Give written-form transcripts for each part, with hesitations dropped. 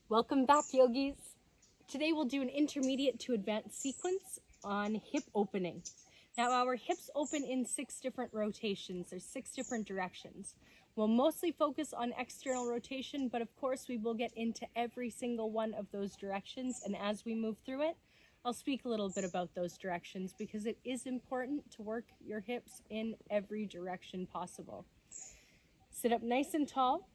Welcome back, yogis. Today we'll do an intermediate to advanced sequence on hip opening. Now our hips open in 6 different rotations. There's 6 different directions. We'll mostly focus on external rotation, but of course we will get into every single one of those directions, and as we move through it, I'll speak a little bit about those directions because it is important to work your hips in every direction possible. Sit up nice and tall.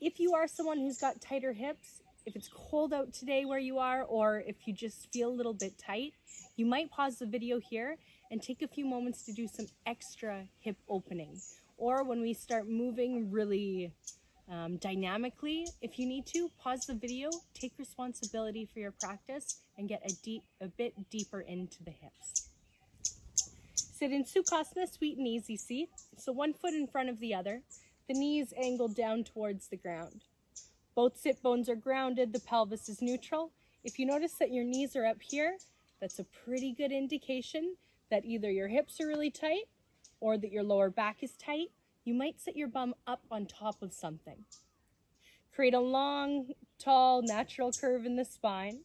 If you are someone who's got tighter hips, if it's cold out today where you are, or if you just feel a little bit tight, you might pause the video here and take a few moments to do some extra hip opening. Or when we start moving really dynamically, if you need to, pause the video, take responsibility for your practice, and get a bit deeper into the hips. Sit in Sukhasana, sweet and easy seat. So one foot in front of the other, the knees angled down towards the ground. Both sit bones are grounded, the pelvis is neutral. If you notice that your knees are up here, that's a pretty good indication that either your hips are really tight or that your lower back is tight. You might sit your bum up on top of something. Create a long, tall, natural curve in the spine.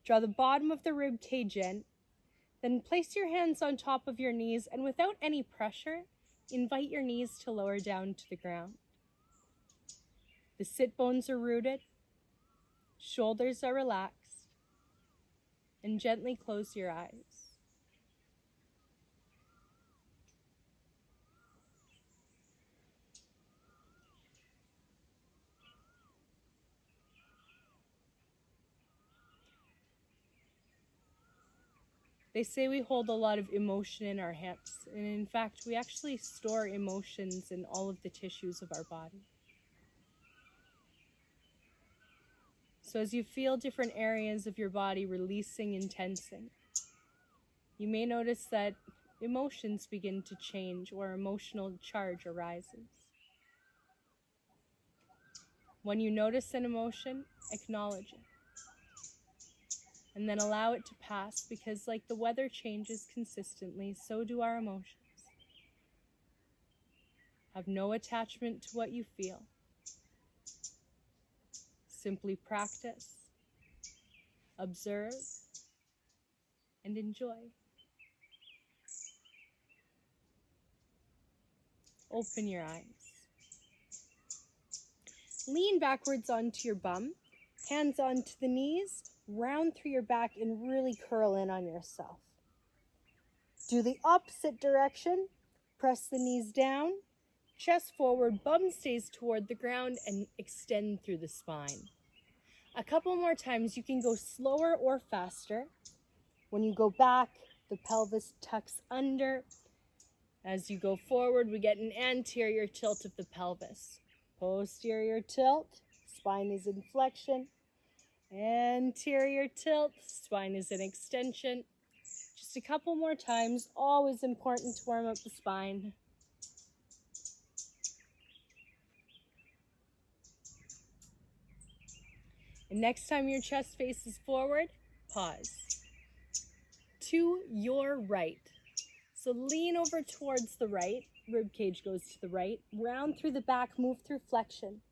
Draw the bottom of the rib cage in. Then place your hands on top of your knees, and without any pressure, invite your knees to lower down to the ground. The sit bones are rooted, shoulders are relaxed, and gently close your eyes. They say we hold a lot of emotion in our hips, and in fact, we actually store emotions in all of the tissues of our body. So as you feel different areas of your body releasing and tensing, you may notice that emotions begin to change or emotional charge arises. When you notice an emotion, acknowledge it. And then allow it to pass, because like the weather changes consistently, so do our emotions. Have no attachment to what you feel. Simply practice, observe, and enjoy. Open your eyes. Lean backwards onto your bum, hands onto the knees, round through your back and really curl in on yourself. Do the opposite direction. Press the knees down, chest forward, bum stays toward the ground, and extend through the spine. A couple more times. You can go slower or faster. When you go back, the pelvis tucks under. As you go forward, we get an anterior tilt of the pelvis. Posterior tilt, spine is in flexion. Anterior tilt, spine is in extension. Just a couple more times. Always important to warm up the spine. And next time your chest faces forward, pause. To your right. So lean over towards the right. Rib cage goes to the right. Round through the back, move through flexion.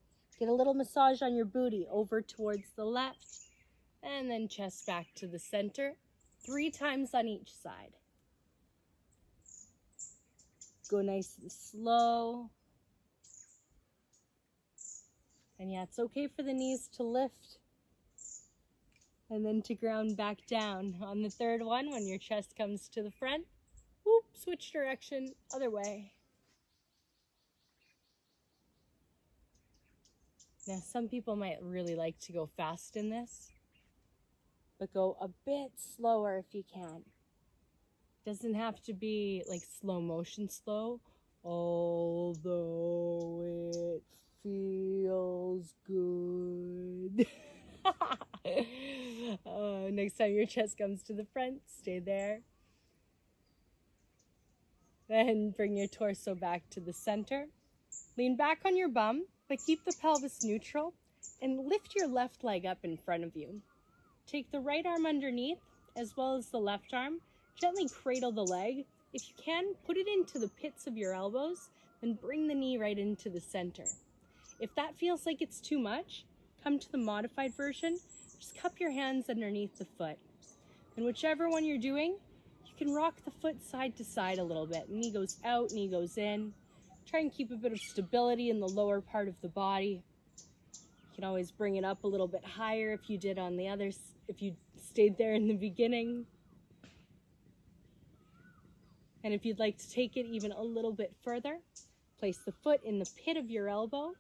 Get a little massage on your booty over towards the left. And then chest back to the center. 3 times on each side. Go nice and slow. And yeah, it's okay for the knees to lift and then to ground back down. On the 3rd one, when your chest comes to the front, whoop, switch direction, other way. Now, some people might really like to go fast in this, but go a bit slower if you can. Doesn't have to be like slow motion slow, although it feels good. Next time your chest comes to the front, stay there. Then bring your torso back to the center. Lean back on your bum, but keep the pelvis neutral, and lift your left leg up in front of you. Take the right arm underneath, as well as the left arm. Gently cradle the leg. If you can, put it into the pits of your elbows, then bring the knee right into the center. If that feels like it's too much, come to the modified version, just cup your hands underneath the foot. And whichever one you're doing, you can rock the foot side to side a little bit. Knee goes out, knee goes in. Try and keep a bit of stability in the lower part of the body. You can always bring it up a little bit higher if you did on the others, if you stayed there in the beginning. And if you'd like to take it even a little bit further, place the foot in the pit of your elbow,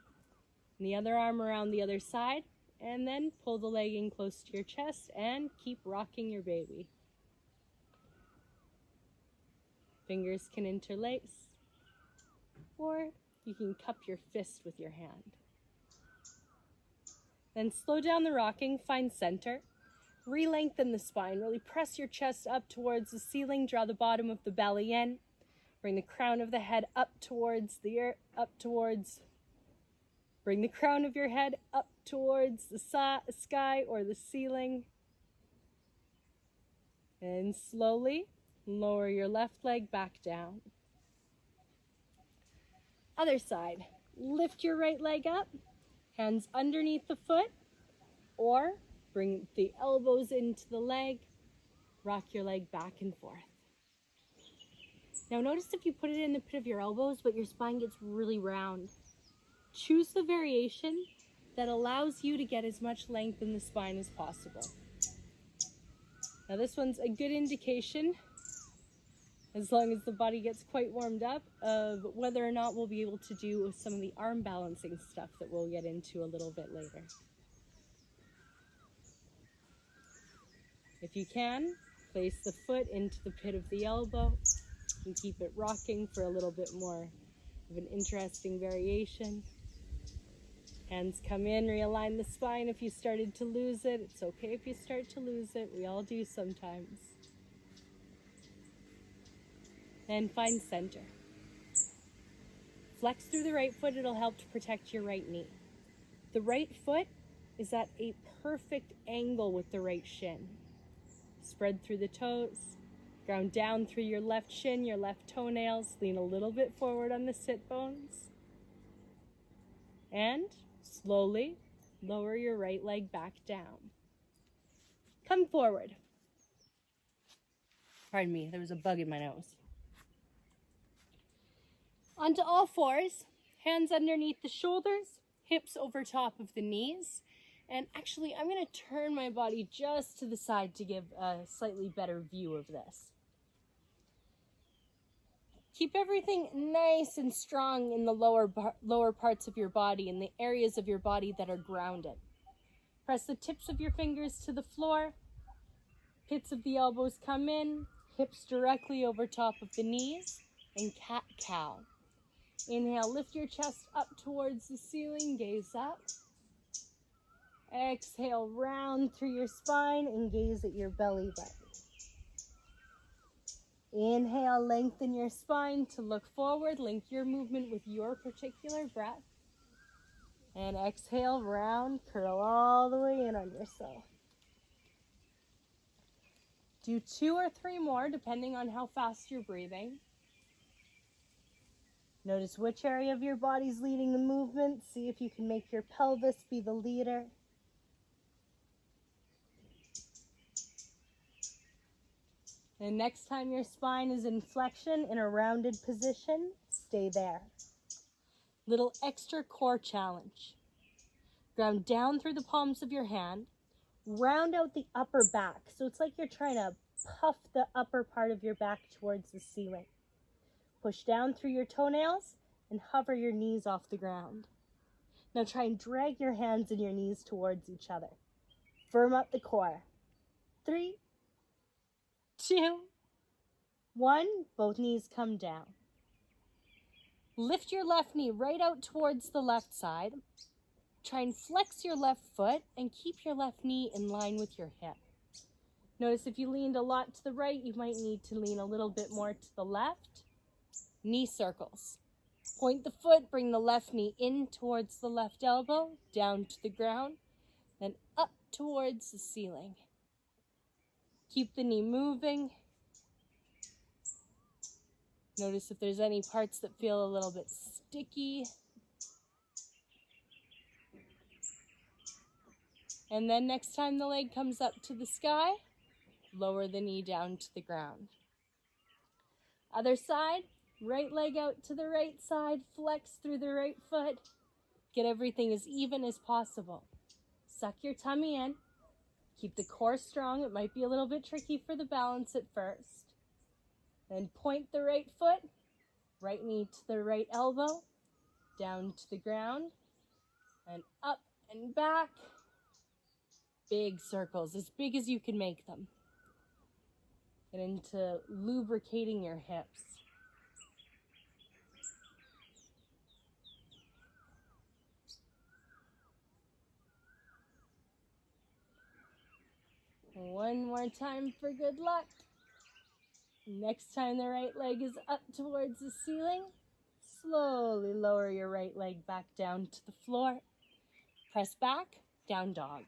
and the other arm around the other side, and then pull the leg in close to your chest and keep rocking your baby. Fingers can interlace, or you can cup your fist with your hand. Then slow down the rocking, find center. Re-lengthen the spine, really press your chest up towards the ceiling, draw the bottom of the belly in. Bring the crown of the head up towards the earth, bring the crown of your head up towards the sky or the ceiling. And slowly lower your left leg back down. Other side, lift your right leg up, hands underneath the foot, or bring the elbows into the leg, rock your leg back and forth. Now notice if you put it in the pit of your elbows, but your spine gets really round. Choose the variation that allows you to get as much length in the spine as possible. Now this one's a good indication, as long as the body gets quite warmed up, of whether or not we'll be able to do some of the arm balancing stuff that we'll get into a little bit later. If you can, place the foot into the pit of the elbow and keep it rocking for a little bit more of an interesting variation. Hands come in, realign the spine if you started to lose it. It's okay if you start to lose it. We all do sometimes. Then find center. Flex through the right foot. It'll help to protect your right knee. The right foot is at a perfect angle with the right shin. Spread through the toes. Ground down through your left shin, your left toenails. Lean a little bit forward on the sit bones. And slowly lower your right leg back down. Come forward. Pardon me, there was a bug in my nose. Onto all fours, hands underneath the shoulders, hips over top of the knees. And actually, I'm going to turn my body just to the side to give a slightly better view of this. Keep everything nice and strong in the lower parts of your body, in the areas of your body that are grounded. Press the tips of your fingers to the floor. Pits of the elbows come in, hips directly over top of the knees, and cat-cow. Inhale, lift your chest up towards the ceiling, gaze up. Exhale, round through your spine and gaze at your belly button. Inhale, lengthen your spine to look forward. Link your movement with your particular breath. And exhale, round, curl all the way in on yourself. Do 2 or 3 more, depending on how fast you're breathing. Notice which area of your body's leading the movement. See if you can make your pelvis be the leader. And next time your spine is in flexion in a rounded position, stay there. Little extra core challenge. Ground down through the palms of your hand. Round out the upper back. So it's like you're trying to puff the upper part of your back towards the ceiling. Push down through your toenails and hover your knees off the ground. Now try and drag your hands and your knees towards each other. Firm up the core. 3, 2, 1. Both knees come down. Lift your left knee right out towards the left side. Try and flex your left foot and keep your left knee in line with your hip. Notice if you leaned a lot to the right, you might need to lean a little bit more to the left. Knee circles. Point the foot, bring the left knee in towards the left elbow, down to the ground, then up towards the ceiling. Keep the knee moving. Notice if there's any parts that feel a little bit sticky. And then next time the leg comes up to the sky, lower the knee down to the ground. Other side, right leg out to the right side, flex through the right foot. Get everything as even as possible. Suck your tummy in. Keep the core strong. It might be a little bit tricky for the balance at first. Then point the right foot, right knee to the right elbow, down to the ground, and up and back. Big circles, as big as you can make them. Get into lubricating your hips. One more time for good luck. Next time the right leg is up towards the ceiling, slowly lower your right leg back down to the floor. Press back, down dog.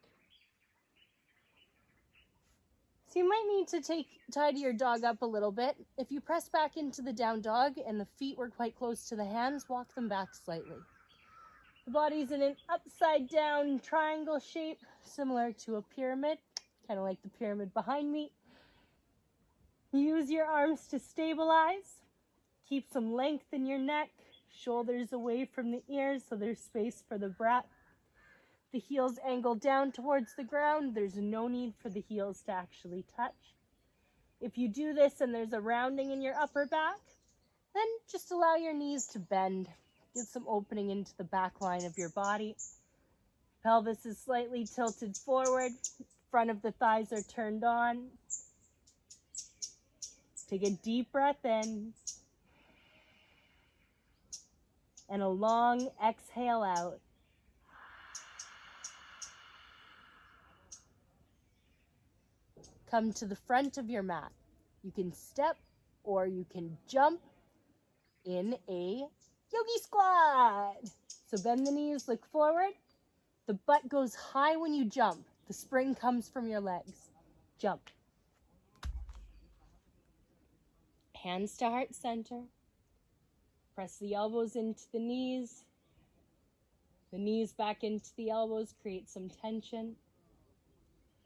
So you might need to tidy your dog up a little bit. If you press back into the down dog and the feet were quite close to the hands, walk them back slightly. The body's in an upside down triangle shape, similar to a pyramid, kind of like the pyramid behind me. Use your arms to stabilize. Keep some length in your neck, shoulders away from the ears so there's space for the breath. The heels angle down towards the ground. There's no need for the heels to actually touch. If you do this and there's a rounding in your upper back, then just allow your knees to bend. Get some opening into the back line of your body. Pelvis is slightly tilted forward. Front of the thighs are turned on. Take a deep breath in. And a long exhale out. Come to the front of your mat. You can step or you can jump in a yogi squat. So bend the knees, look forward. The butt goes high when you jump. The spring comes from your legs. Jump. Hands to heart center. Press the elbows into the knees back into the elbows, create some tension.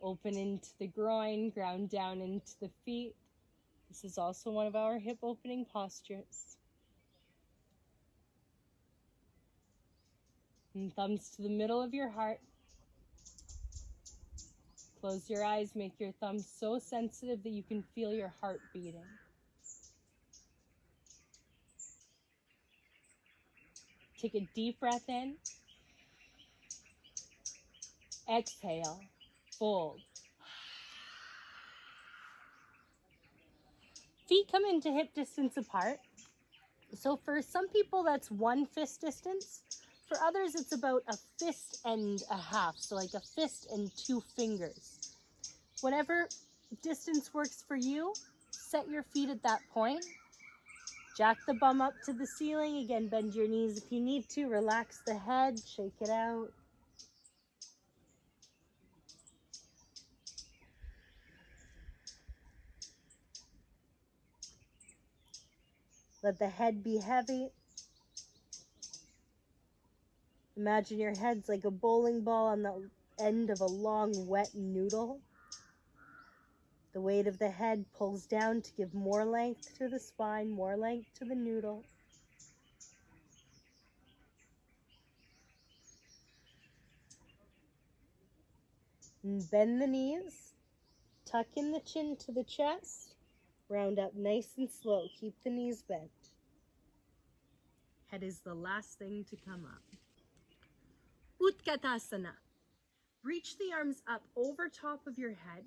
Open into the groin, ground down into the feet. This is also one of our hip opening postures. And thumbs to the middle of your heart. Close your eyes, make your thumbs so sensitive that you can feel your heart beating. Take a deep breath in. Exhale. Fold. Feet come into hip distance apart. So for some people that's 1 fist distance. For others it's about a fist and a half. So like a fist and 2 fingers. Whatever distance works for you, set your feet at that point. Jack the bum up to the ceiling. Again, bend your knees if you need to. Relax the head, shake it out. Let the head be heavy. Imagine your head's like a bowling ball on the end of a long, wet noodle. The weight of the head pulls down to give more length to the spine, more length to the noodle. And bend the knees. Tuck in the chin to the chest. Round up nice and slow. Keep the knees bent. Head is the last thing to come up. Utkatasana. Reach the arms up over top of your head.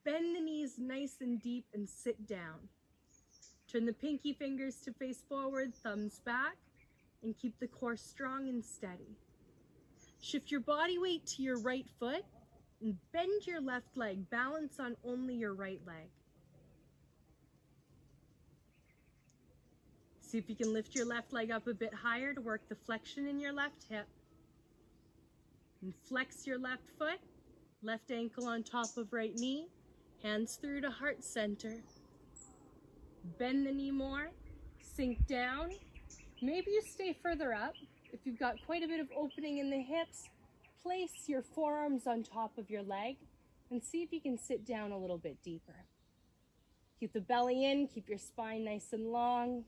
Bend the knees nice and deep and sit down. Turn the pinky fingers to face forward, thumbs back, and keep the core strong and steady. Shift your body weight to your right foot and bend your left leg. Balance on only your right leg. See if you can lift your left leg up a bit higher to work the flexion in your left hip. And flex your left foot, left ankle on top of right knee, hands through to heart center. Bend the knee more, sink down. Maybe you stay further up. If you've got quite a bit of opening in the hips, place your forearms on top of your leg and see if you can sit down a little bit deeper. Keep the belly in, keep your spine nice and long.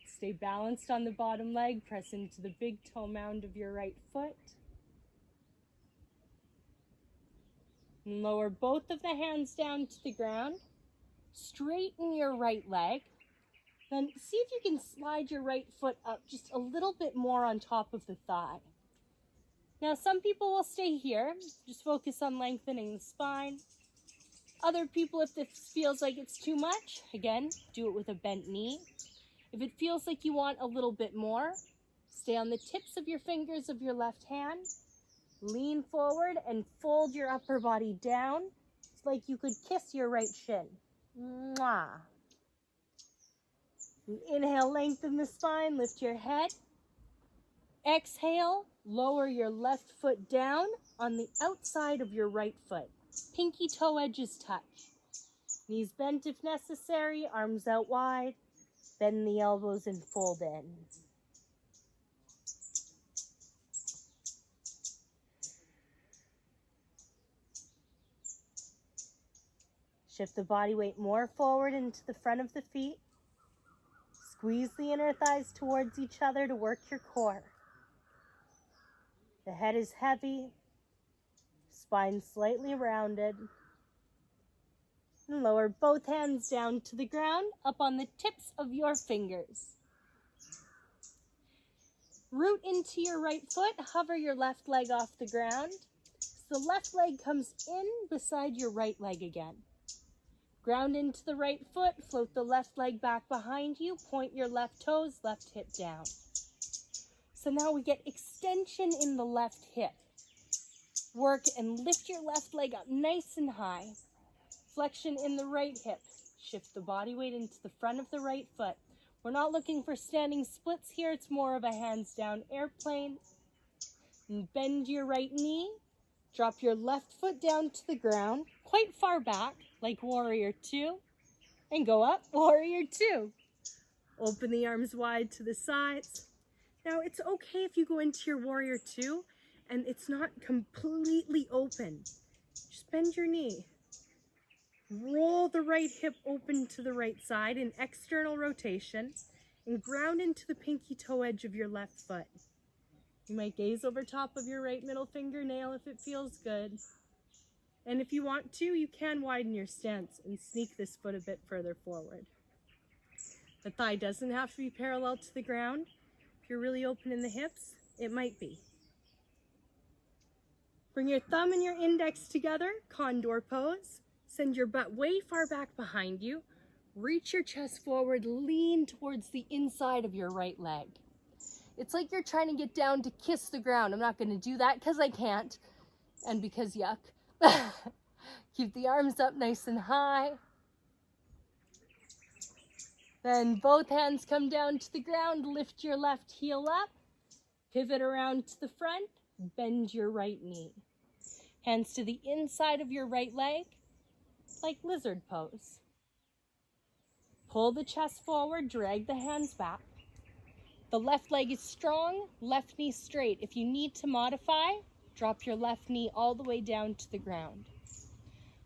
Stay balanced on the bottom leg, press into the big toe mound of your right foot. And lower both of the hands down to the ground. Straighten your right leg. Then see if you can slide your right foot up just a little bit more on top of the thigh. Now, some people will stay here, just focus on lengthening the spine. Other people, if this feels like it's too much, again, do it with a bent knee. If it feels like you want a little bit more, stay on the tips of your fingers of your left hand. Lean forward and fold your upper body down. It's like you could kiss your right shin. Mwah. Inhale, lengthen the spine, lift your head. Exhale, lower your left foot down on the outside of your right foot. Pinky toe edges touch. Knees bent if necessary, arms out wide. Bend the elbows and fold in. Shift the body weight more forward into the front of the feet. Squeeze the inner thighs towards each other to work your core. The head is heavy, spine slightly rounded. And lower both hands down to the ground, up on the tips of your fingers. Root into your right foot, hover your left leg off the ground. So the left leg comes in beside your right leg again. Ground into the right foot, float the left leg back behind you, point your left toes, left hip down. So now we get extension in the left hip. Work and lift your left leg up nice and high. Flexion in the right hip. Shift the body weight into the front of the right foot. We're not looking for standing splits here, it's more of a hands down airplane. And bend your right knee. Drop your left foot down to the ground, quite far back, like warrior two, and go up, warrior two. Open the arms wide to the sides. Now, it's okay if you go into your warrior two and it's not completely open. Just bend your knee. Roll the right hip open to the right side in external rotation and ground into the pinky toe edge of your left foot. You might gaze over top of your right middle fingernail if it feels good. And if you want to, you can widen your stance and sneak this foot a bit further forward. The thigh doesn't have to be parallel to the ground. If you're really open in the hips, it might be. Bring your thumb and your index together, condor pose. Send your butt way far back behind you. Reach your chest forward, lean towards the inside of your right leg. It's like you're trying to get down to kiss the ground. I'm not going to do that because I can't and because yuck. Keep the arms up nice and high. Then both hands come down to the ground. Lift your left heel up. Pivot around to the front. Bend your right knee. Hands to the inside of your right leg, like lizard pose. Pull the chest forward. Drag the hands back. The left leg is strong, left knee straight. If you need to modify, drop your left knee all the way down to the ground.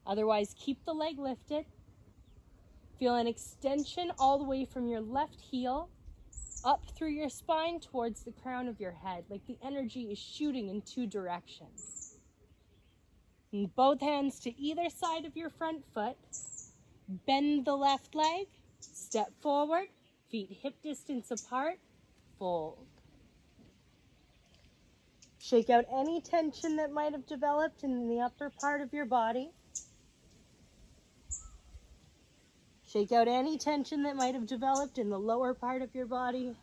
Otherwise, keep the leg lifted. Feel an extension all the way from your left heel up through your spine towards the crown of your head, like the energy is shooting in two directions. And both hands to either side of your front foot. Bend the left leg, step forward, feet hip distance apart. Fold. Shake out any tension that might have developed in the upper part of your body. Shake out any tension that might have developed in the lower part of your body.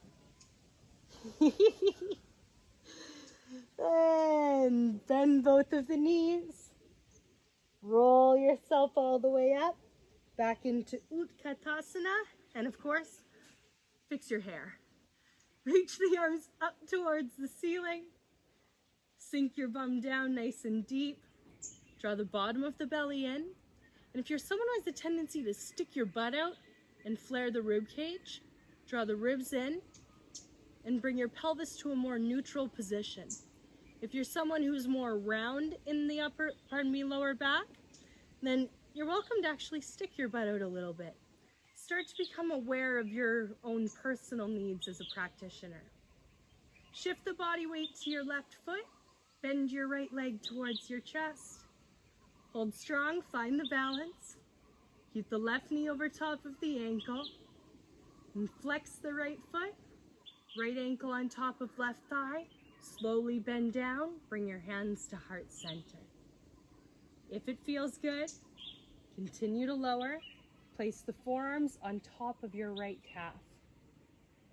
And bend both of the knees. Roll yourself all the way up. Back into Utkatasana. And of course, fix your hair. Reach the arms up towards the ceiling. Sink your bum down nice and deep. Draw the bottom of the belly in. And if you're someone who has a tendency to stick your butt out and flare the rib cage, draw the ribs in. and bring your pelvis to a more neutral position. If you're someone who's more round in the lower back, then you're welcome to actually stick your butt out a little bit. Start to become aware of your own personal needs as a practitioner. Shift the body weight to your left foot. Bend your right leg towards your chest. Hold strong, find the balance. Keep the left knee over top of the ankle. And flex the right foot. Right ankle on top of left thigh. Slowly bend down. Bring your hands to heart center. If it feels good, continue to lower. Place the forearms on top of your right calf.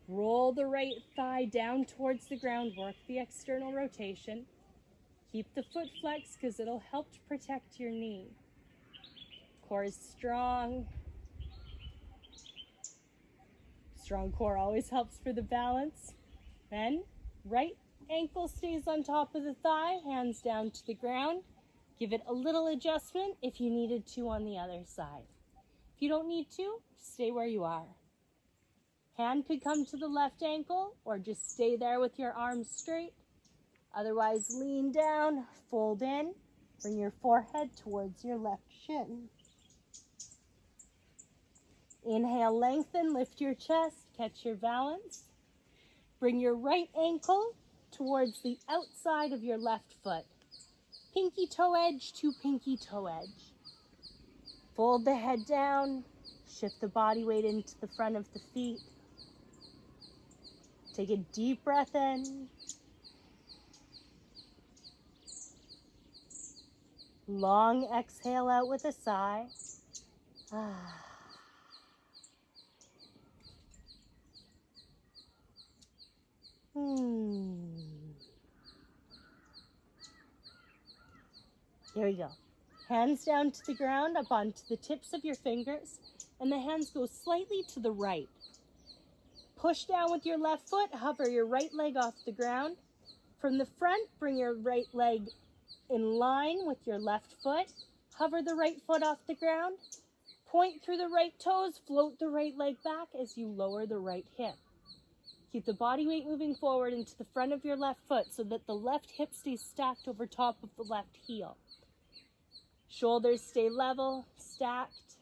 Roll the right thigh down towards the ground. Work the external rotation. Keep the foot flexed because it'll help to protect your knee. Core is strong. Strong core always helps for the balance. Then, right ankle stays on top of the thigh, hands down to the ground. Give it a little adjustment if you needed to on the other side. If you don't need to, stay where you are. Hand could come to the left ankle or just stay there with your arms straight. Otherwise, lean down, fold in, bring your forehead towards your left shin. Inhale, lengthen, lift your chest, catch your balance. Bring your right ankle towards the outside of your left foot. Pinky toe edge to pinky toe edge. Fold the head down, shift the body weight into the front of the feet. Take a deep breath in. Long exhale out with a sigh. Here we go. Hands down to the ground, up onto the tips of your fingers, and the hands go slightly to the right. Push down with your left foot, hover your right leg off the ground. From the front, bring your right leg in line with your left foot. Hover the right foot off the ground. Point through the right toes, float the right leg back as you lower the right hip. Keep the body weight moving forward into the front of your left foot so that the left hip stays stacked over top of the left heel. Shoulders stay level, stacked.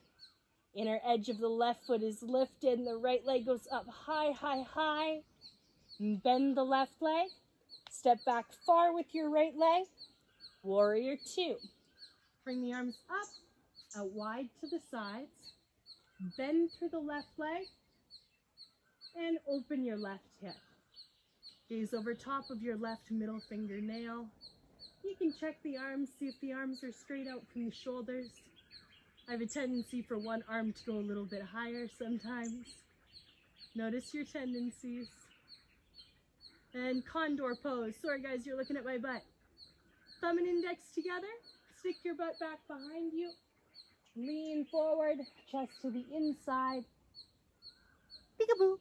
Inner edge of the left foot is lifted and the right leg goes up high, high, high. And bend the left leg. Step back far with your right leg. Warrior two. Bring the arms up, out wide to the sides. Bend through the left leg. And open your left hip. Gaze over top of your left middle fingernail. You can check the arms, see if the arms are straight out from the shoulders. I have a tendency for one arm to go a little bit higher sometimes. Notice your tendencies. And condor pose. Sorry guys, you're looking at my butt. Thumb and index together. Stick your butt back behind you. Lean forward, chest to the inside. Peekaboo.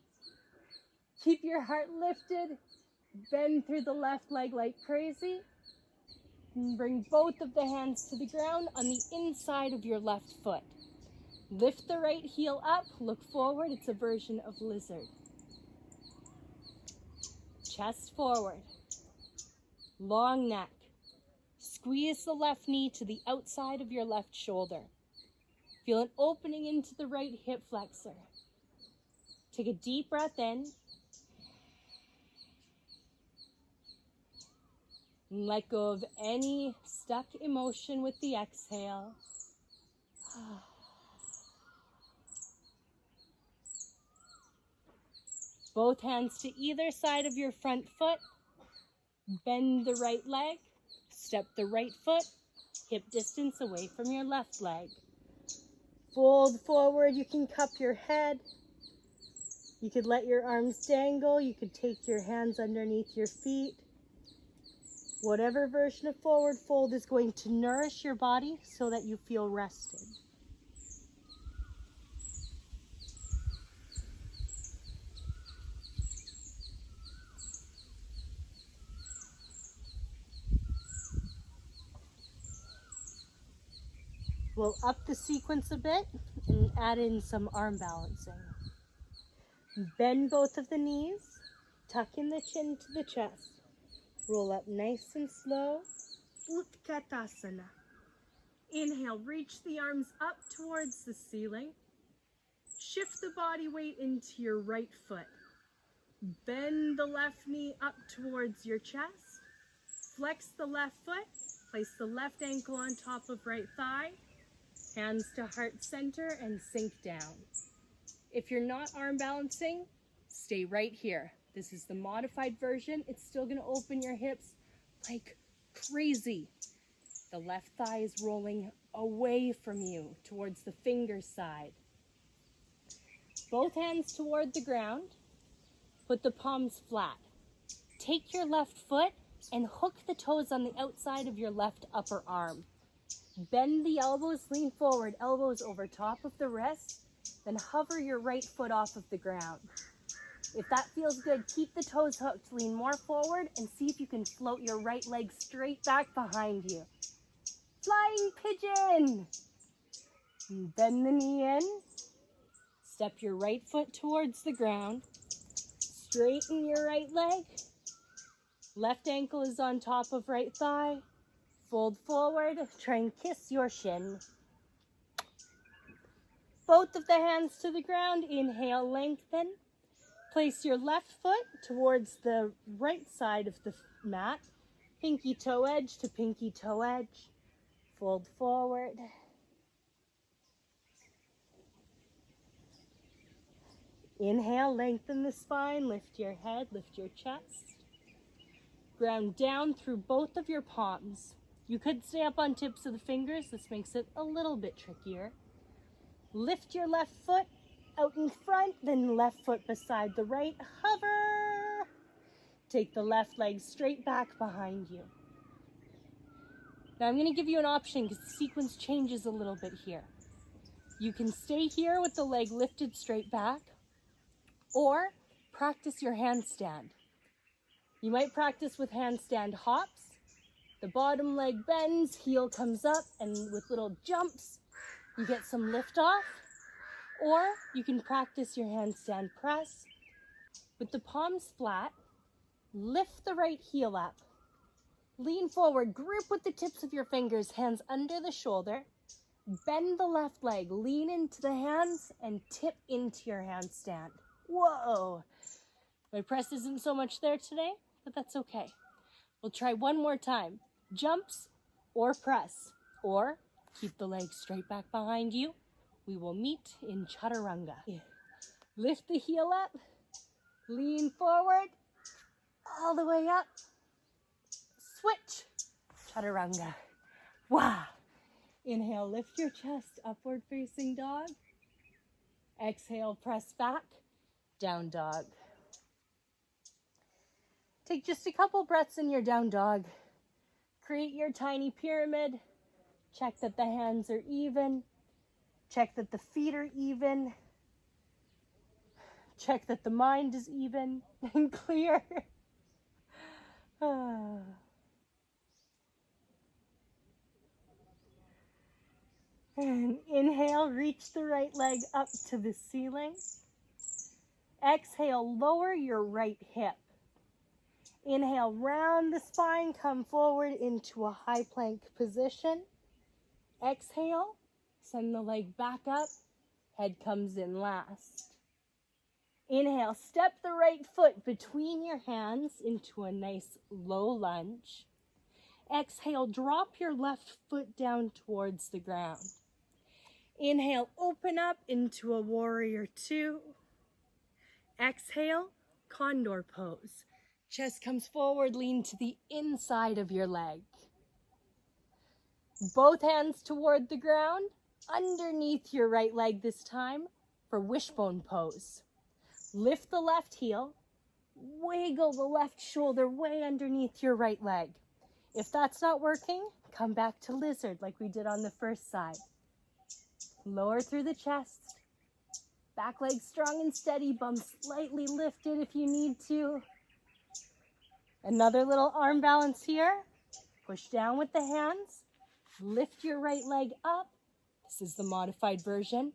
Keep your heart lifted. Bend through the left leg like crazy. And bring both of the hands to the ground on the inside of your left foot. Lift the right heel up, look forward. It's a version of lizard. Chest forward. Long neck. Squeeze the left knee to the outside of your left shoulder. Feel an opening into the right hip flexor. Take a deep breath in. And let go of any stuck emotion with the exhale. Both hands to either side of your front foot. Bend the right leg. Step the right foot hip distance away from your left leg. Fold forward. You can cup your head. You could let your arms dangle. You could take your hands underneath your feet. Whatever version of forward fold is going to nourish your body so that you feel rested. We'll up the sequence a bit and add in some arm balancing. Bend both of the knees. Tuck in the chin to the chest. Roll up nice and slow. Utkatasana. Inhale, reach the arms up towards the ceiling. Shift the body weight into your right foot. Bend the left knee up towards your chest. Flex the left foot. Place the left ankle on top of right thigh. Hands to heart center and sink down. If you're not arm balancing, stay right here. This is the modified version. It's still going to open your hips like crazy. The left thigh is rolling away from you towards the finger side. Both hands toward the ground. Put the palms flat. Take your left foot and hook the toes on the outside of your left upper arm. Bend the elbows, lean forward, elbows over top of the wrist, then hover your right foot off of the ground. If that feels good, keep the toes hooked, lean more forward, and see if you can float your right leg straight back behind you. Flying pigeon! Bend the knee in. Step your right foot towards the ground. Straighten your right leg. Left ankle is on top of right thigh. Fold forward. Try and kiss your shin. Both of the hands to the ground. Inhale, lengthen. Place your left foot towards the right side of the mat. Pinky toe edge to pinky toe edge. Fold forward. Inhale, lengthen the spine, lift your head, lift your chest. Ground down through both of your palms. You could stay up on tips of the fingers. This makes it a little bit trickier. Lift your left foot out in front, then left foot beside the right. Hover. Take the left leg straight back behind you. Now I'm going to give you an option because the sequence changes a little bit here. You can stay here with the leg lifted straight back, or practice your handstand. You might practice with handstand hops. The bottom leg bends, heel comes up, and with little jumps, you get some lift off. Or you can practice your handstand press. With the palms flat, lift the right heel up. Lean forward, grip with the tips of your fingers, hands under the shoulder. Bend the left leg, lean into the hands, and tip into your handstand. Whoa! My press isn't so much there today, but that's okay. We'll try one more time. Jumps or press, or keep the leg straight back behind you. We will meet in chaturanga. Lift the heel up, lean forward, all the way up. Switch, chaturanga. Wow. Inhale, lift your chest, upward facing dog. Exhale, press back, down dog. Take just a couple breaths in your down dog. Create your tiny pyramid. Check that the hands are even. Check that the feet are even. Check that the mind is even and clear. And inhale, reach the right leg up to the ceiling. Exhale, lower your right hip. Inhale, round the spine, come forward into a high plank position. Exhale, send the leg back up, head comes in last. Inhale, step the right foot between your hands into a nice low lunge. Exhale, drop your left foot down towards the ground. Inhale, open up into a warrior two. Exhale, condor pose. Chest comes forward, lean to the inside of your leg. Both hands toward the ground, underneath your right leg this time for wishbone pose. Lift the left heel, wiggle the left shoulder way underneath your right leg. If that's not working, come back to lizard like we did on the first side. Lower through the chest. Back leg strong and steady, bum slightly lifted if you need to. Another little arm balance here. Push down with the hands. Lift your right leg up. This is the modified version.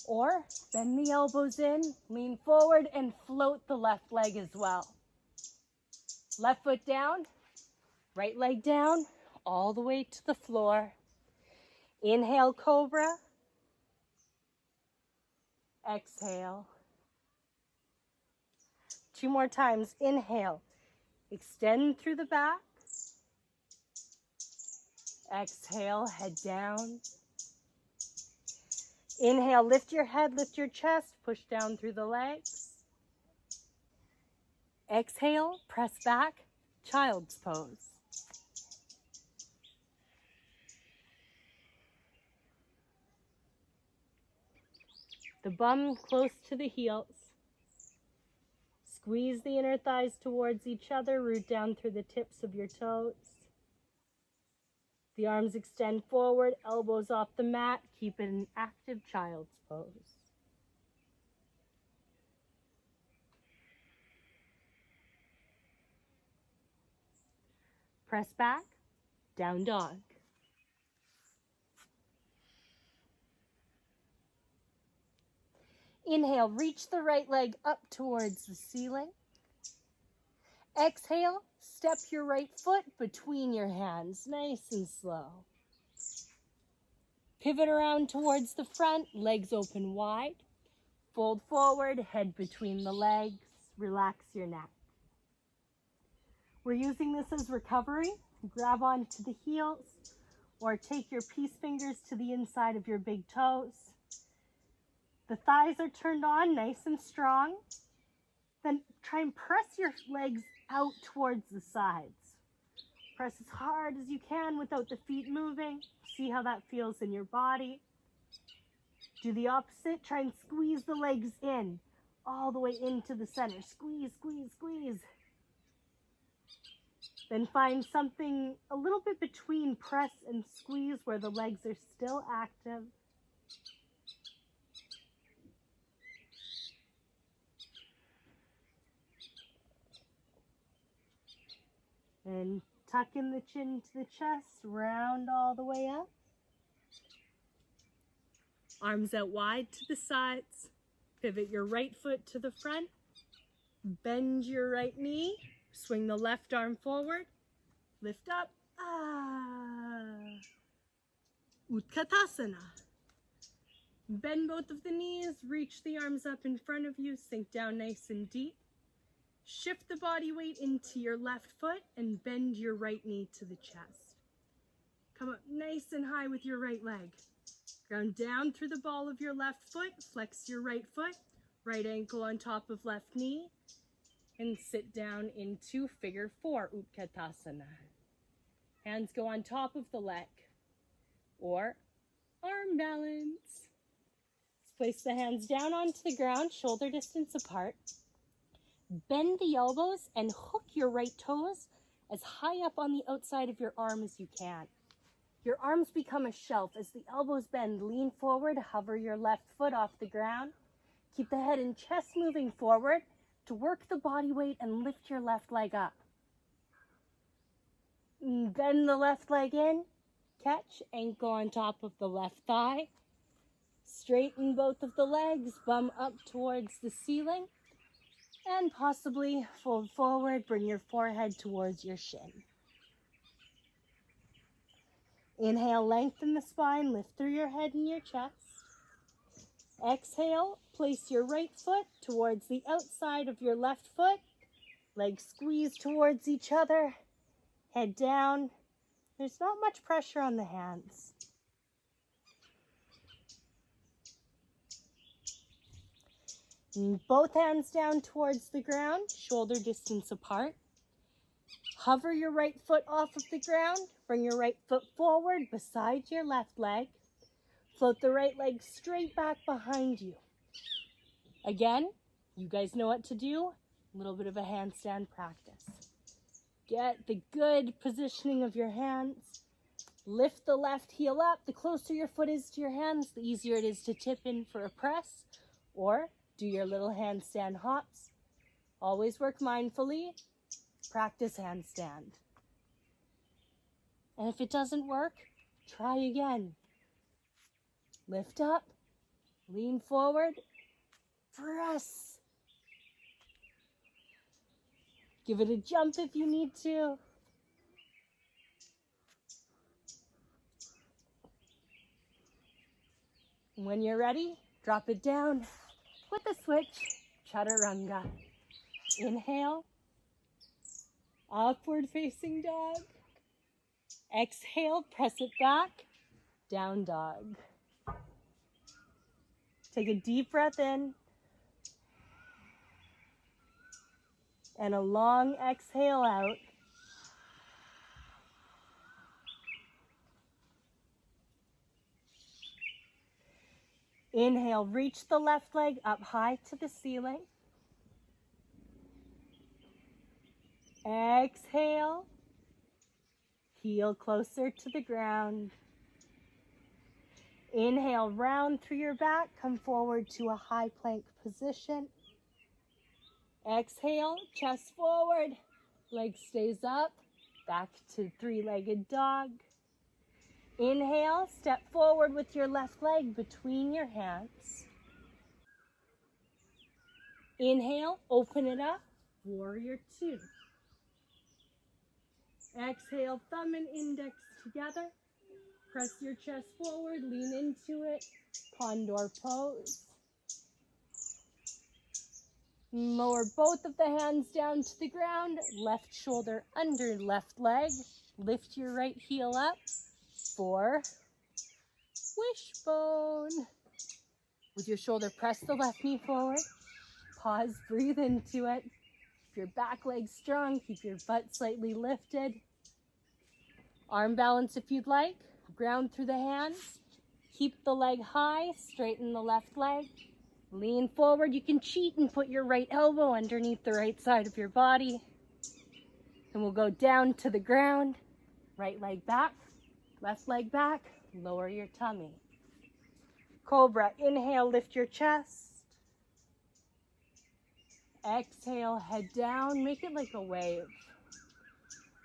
Or bend the elbows in, lean forward, and float the left leg as well. Left foot down, right leg down, all the way to the floor. Inhale, cobra. Exhale. 2 more times. Inhale, extend through the back. Exhale, head down. Inhale, lift your head, lift your chest, push down through the legs. Exhale, press back, child's pose. The bum close to the heels. Squeeze the inner thighs towards each other, root down through the tips of your toes. The arms extend forward, elbows off the mat. Keep it an active child's pose. Press back, down dog. Inhale, reach the right leg up towards the ceiling. Exhale, step your right foot between your hands, nice and slow. Pivot around towards the front, legs open wide. Fold forward, head between the legs, relax your neck. We're using this as recovery. Grab onto the heels or take your peace fingers to the inside of your big toes. The thighs are turned on, nice and strong. Then try and press your legs out towards the sides. Press as hard as you can without the feet moving. See how that feels in your body. Do the opposite. Try and squeeze the legs in, all the way into the center. Squeeze, squeeze, squeeze. Then find something a little bit between press and squeeze where the legs are still active. And tuck in the chin to the chest, round all the way up. Arms out wide to the sides. Pivot your right foot to the front. Bend your right knee. Swing the left arm forward. Lift up. Utkatasana. Bend both of the knees. Reach the arms up in front of you. Sink down nice and deep. Shift the body weight into your left foot and bend your right knee to the chest. Come up nice and high with your right leg. Ground down through the ball of your left foot. Flex your right foot. Right ankle on top of left knee. And sit down into figure 4, Utkatasana. Hands go on top of the leg. Or arm balance. Let's place the hands down onto the ground, shoulder distance apart. Bend the elbows and hook your right toes as high up on the outside of your arm as you can. Your arms become a shelf. As the elbows bend, lean forward, hover your left foot off the ground. Keep the head and chest moving forward to work the body weight and lift your left leg up. Bend the left leg in, catch, ankle on top of the left thigh. Straighten both of the legs, bum up towards the ceiling. And possibly fold forward, bring your forehead towards your shin. Inhale, lengthen the spine, lift through your head and your chest. Exhale, place your right foot towards the outside of your left foot. Legs squeeze towards each other. Head down. There's not much pressure on the hands. Both hands down towards the ground, shoulder distance apart. Hover your right foot off of the ground. Bring your right foot forward beside your left leg. Float the right leg straight back behind you. Again, you guys know what to do. A little bit of a handstand practice. Get the good positioning of your hands. Lift the left heel up. The closer your foot is to your hands, the easier it is to tip in for a press. Or do your little handstand hops. Always work mindfully. Practice handstand. And if it doesn't work, try again. Lift up, lean forward, press. Give it a jump if you need to. When you're ready, drop it down with a switch, chaturanga. Inhale, upward facing dog. Exhale, press it back, down dog. Take a deep breath in and a long exhale out. Inhale, reach the left leg up high to the ceiling. Exhale, heel closer to the ground. Inhale, round through your back, come forward to a high plank position. Exhale, chest forward, leg stays up, back to three-legged dog. Inhale, step forward with your left leg between your hands. Inhale, open it up, warrior two. Exhale, thumb and index together. Press your chest forward, lean into it, condor pose. Lower both of the hands down to the ground, left shoulder under left leg. Lift your right heel up for wishbone. With your shoulder, press the left knee forward. Pause, breathe into it. Keep your back leg strong, keep your butt slightly lifted. Arm balance if you'd like. Ground through the hands. Keep the leg high, straighten the left leg. Lean forward. You can cheat and put your right elbow underneath the right side of your body. And we'll go down to the ground. Right leg back, left leg back. Lower your tummy. Cobra, inhale, lift your chest. Exhale, head down, make it like a wave.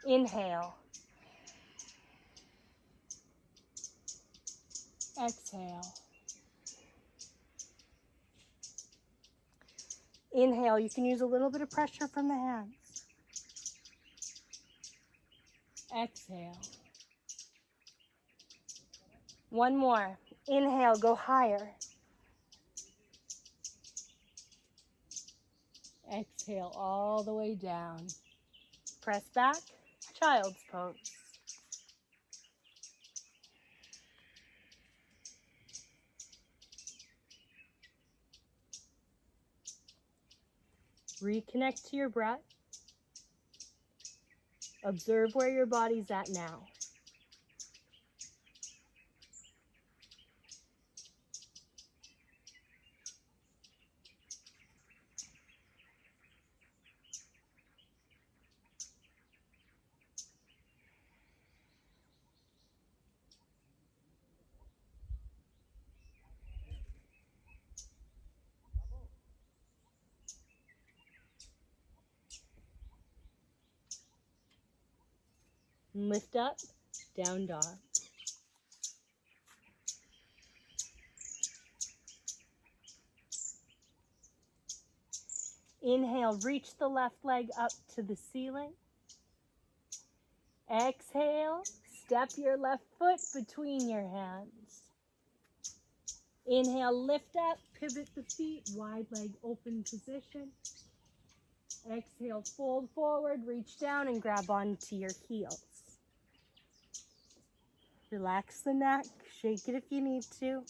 Inhale. Exhale. Inhale, you can use a little bit of pressure from the hands. Exhale. One more. Inhale, go higher. Exhale all the way down. Press back, child's pose. Reconnect to your breath. Observe where your body's at now. Lift up, down dog. Inhale, reach the left leg up to the ceiling. Exhale, step your left foot between your hands. Inhale, lift up, pivot the feet, wide leg open position. Exhale, fold forward, reach down and grab onto your heels. Relax the neck, shake it if you need to.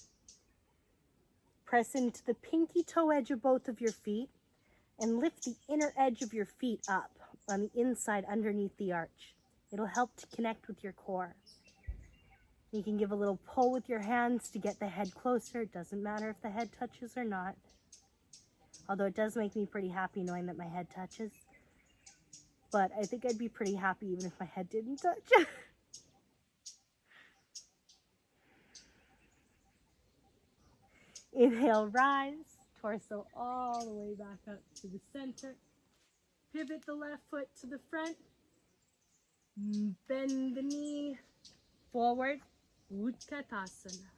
Press into the pinky toe edge of both of your feet and lift the inner edge of your feet up on the inside underneath the arch. It'll help to connect with your core. You can give a little pull with your hands to get the head closer. It doesn't matter if the head touches or not. Although it does make me pretty happy knowing that my head touches. But I think I'd be pretty happy even if my head didn't touch. Inhale, rise, torso all the way back up to the center. Pivot the left foot to the front. Bend the knee forward, Utkatasana.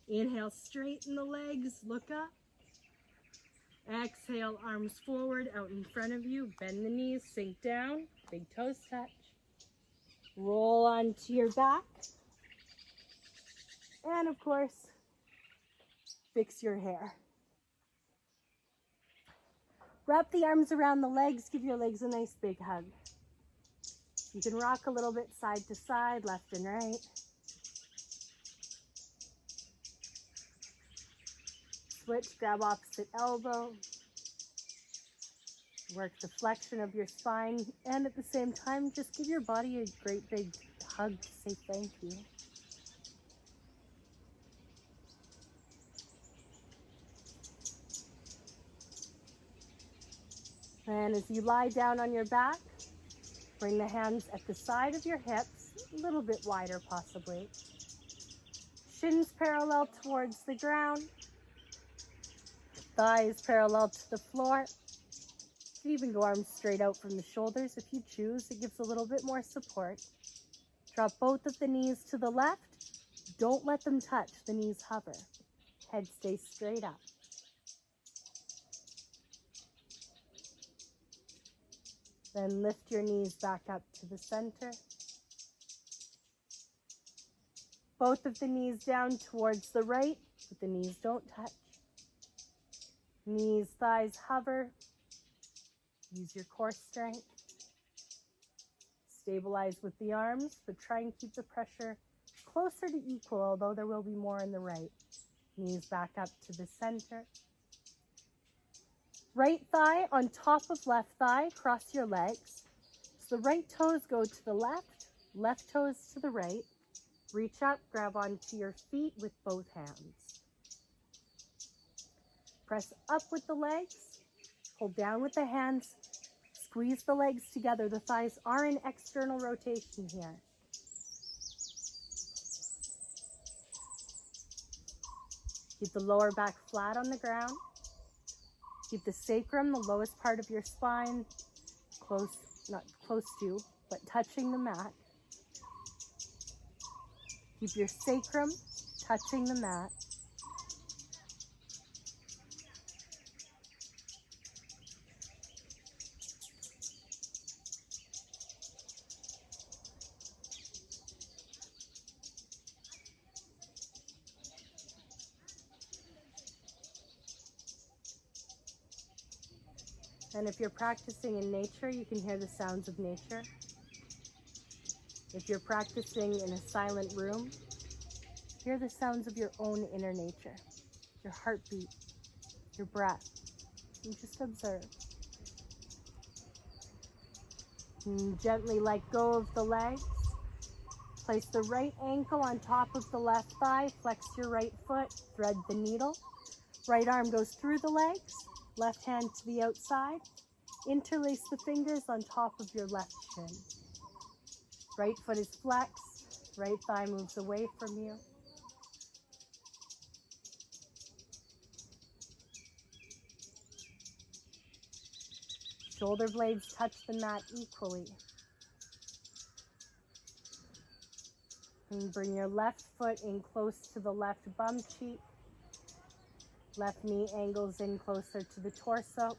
Inhale, straighten the legs, look up. Exhale, arms forward, out in front of you. Bend the knees, sink down, big toes touch. Roll onto your back. And of course, fix your hair. Wrap the arms around the legs, give your legs a nice big hug. You can rock a little bit side to side, left and right. Switch, grab opposite elbow. Work the flexion of your spine, and at the same time, just give your body a great big hug to say thank you. And as you lie down on your back, bring the hands at the side of your hips, a little bit wider possibly. Shins parallel towards the ground. Thighs parallel to the floor. You can even go arms straight out from the shoulders if you choose. It gives a little bit more support. Drop both of the knees to the left. Don't let them touch. The knees hover. Head stays straight up. Then lift your knees back up to the center. Both of the knees down towards the right, but the knees don't touch. Knees, thighs hover. Use your core strength. Stabilize with the arms, but try and keep the pressure closer to equal, although there will be more in the right. Knees back up to the center. Right thigh on top of left thigh, cross your legs. So the right toes go to the left toes to the right. Reach up, grab onto your feet with both hands. Press up with the legs, pull down with the hands, squeeze the legs together. The thighs are in external rotation here. Keep the lower back flat on the ground. Keep the sacrum, the lowest part of your spine, not close to, but touching the mat. Keep your sacrum touching the mat. And if you're practicing in nature, you can hear the sounds of nature. If you're practicing in a silent room, hear the sounds of your own inner nature, your heartbeat, your breath. And just observe. And gently let go of the legs. Place the right ankle on top of the left thigh. Flex your right foot. Thread the needle. Right arm goes through the legs. Left hand to the outside. Interlace the fingers on top of your left shin. Right foot is flexed. Right thigh moves away from you. Shoulder blades touch the mat equally. And bring your left foot in close to the left bum cheek. Left knee angles in closer to the torso,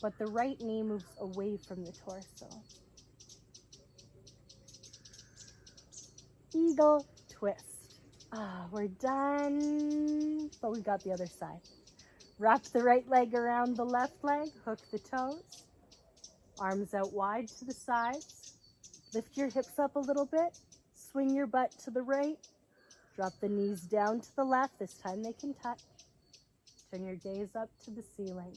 but the right knee moves away from the torso. Eagle twist. We're done, but we got the other side. Wrap the right leg around the left leg, hook the toes, arms out wide to the sides. Lift your hips up a little bit, swing your butt to the right, drop the knees down to the left. This time they can touch. Turn your gaze up to the ceiling.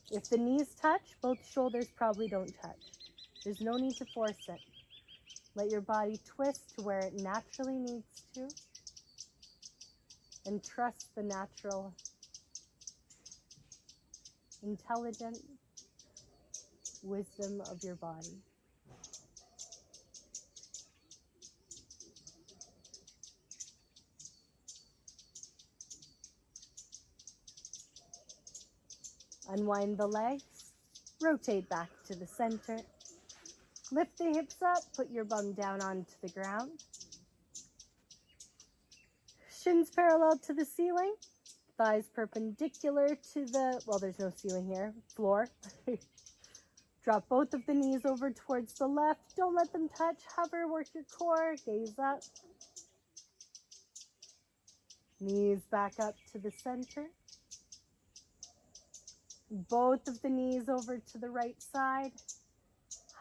If the knees touch, both shoulders probably don't touch. There's no need to force it. Let your body twist to where it naturally needs to. And trust the natural, intelligent wisdom of your body. Unwind the legs, rotate back to the center. Lift the hips up, put your bum down onto the ground. Shins parallel to the ceiling. thighs perpendicular to the, well, there's no ceiling here, floor. Drop both of the knees over towards the left. Don't let them touch. Hover, work your core, gaze up. Knees back up to the center. Both of the knees over to the right side.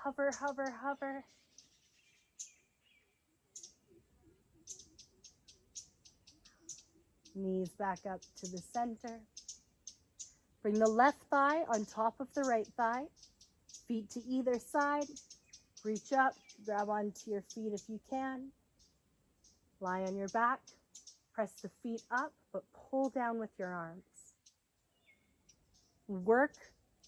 Hover, hover, hover. Knees back up to the center. Bring the left thigh on top of the right thigh. Feet to either side. Reach up, grab onto your feet if you can. Lie on your back. Press the feet up, but pull down with your arms. Work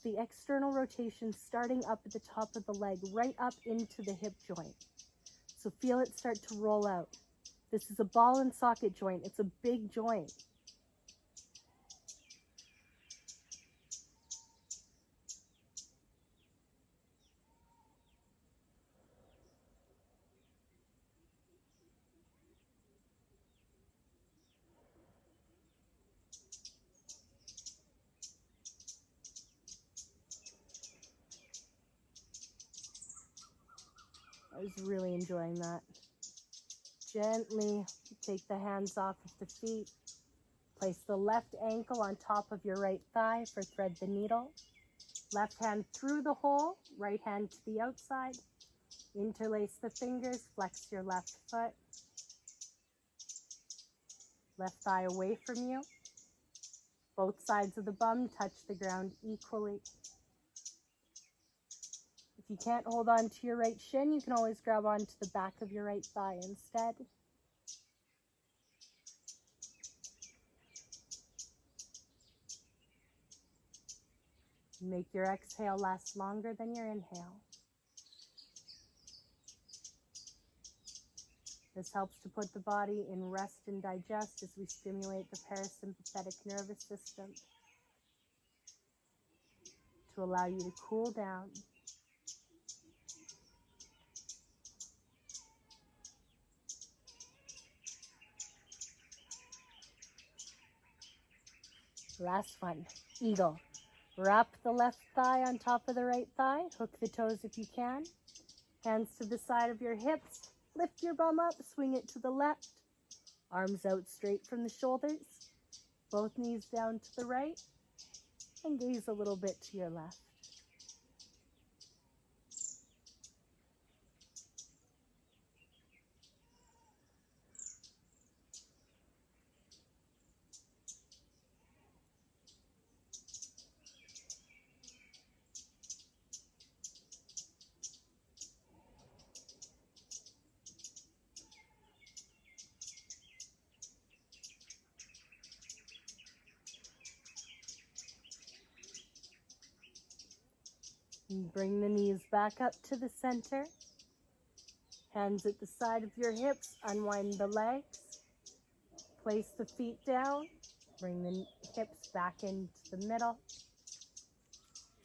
the external rotation starting up at the top of the leg, right up into the hip joint. So feel it start to roll out. This is a ball and socket joint. It's a big joint. I was really enjoying that. Gently take the hands off of the feet. Place the left ankle on top of your right thigh for thread the needle. Left hand through the hole, right hand to the outside. Interlace the fingers, flex your left foot. Left thigh away from you. Both sides of the bum touch the ground equally. If you can't hold on to your right shin, you can always grab onto the back of your right thigh instead. Make your exhale last longer than your inhale. This helps to put the body in rest and digest as we stimulate the parasympathetic nervous system to allow you to cool down. Last one, eagle. Wrap the left thigh on top of the right thigh. Hook the toes if you can. Hands to the side of your hips. Lift your bum up, swing it to the left. Arms out straight from the shoulders. Both knees down to the right. And gaze a little bit to your left. And bring the knees back up to the center. Hands at the side of your hips, unwind the legs. Place the feet down. Bring the hips back into the middle.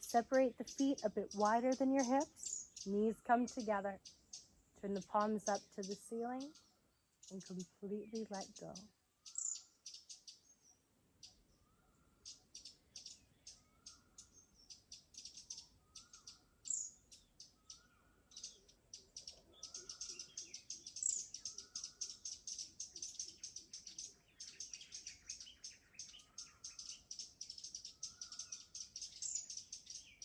Separate the feet a bit wider than your hips. Knees come together. Turn the palms up to the ceiling and completely let go.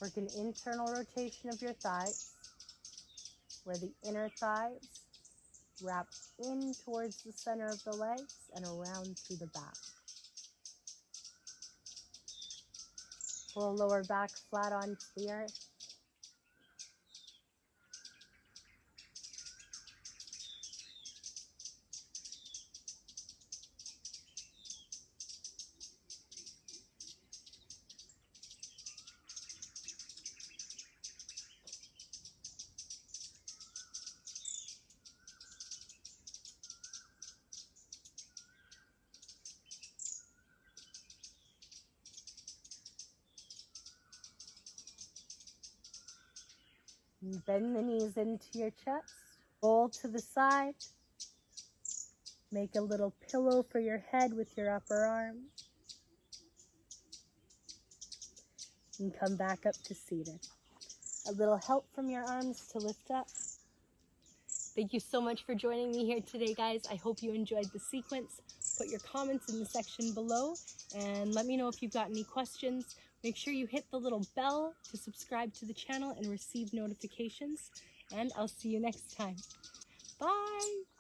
Work an internal rotation of your thighs, where the inner thighs wrap in towards the center of the legs and around through the back. Pull lower back flat onto the earth. Bend the knees into your chest. Roll to the side. Make a little pillow for your head with your upper arm. and come back up to seated. A little help from your arms to lift up. Thank you so much for joining me here today, guys. I hope you enjoyed the sequence. Put your comments in the section below and let me know if you've got any questions. Make sure you hit the little bell to subscribe to the channel and receive notifications. And I'll see you next time. Bye!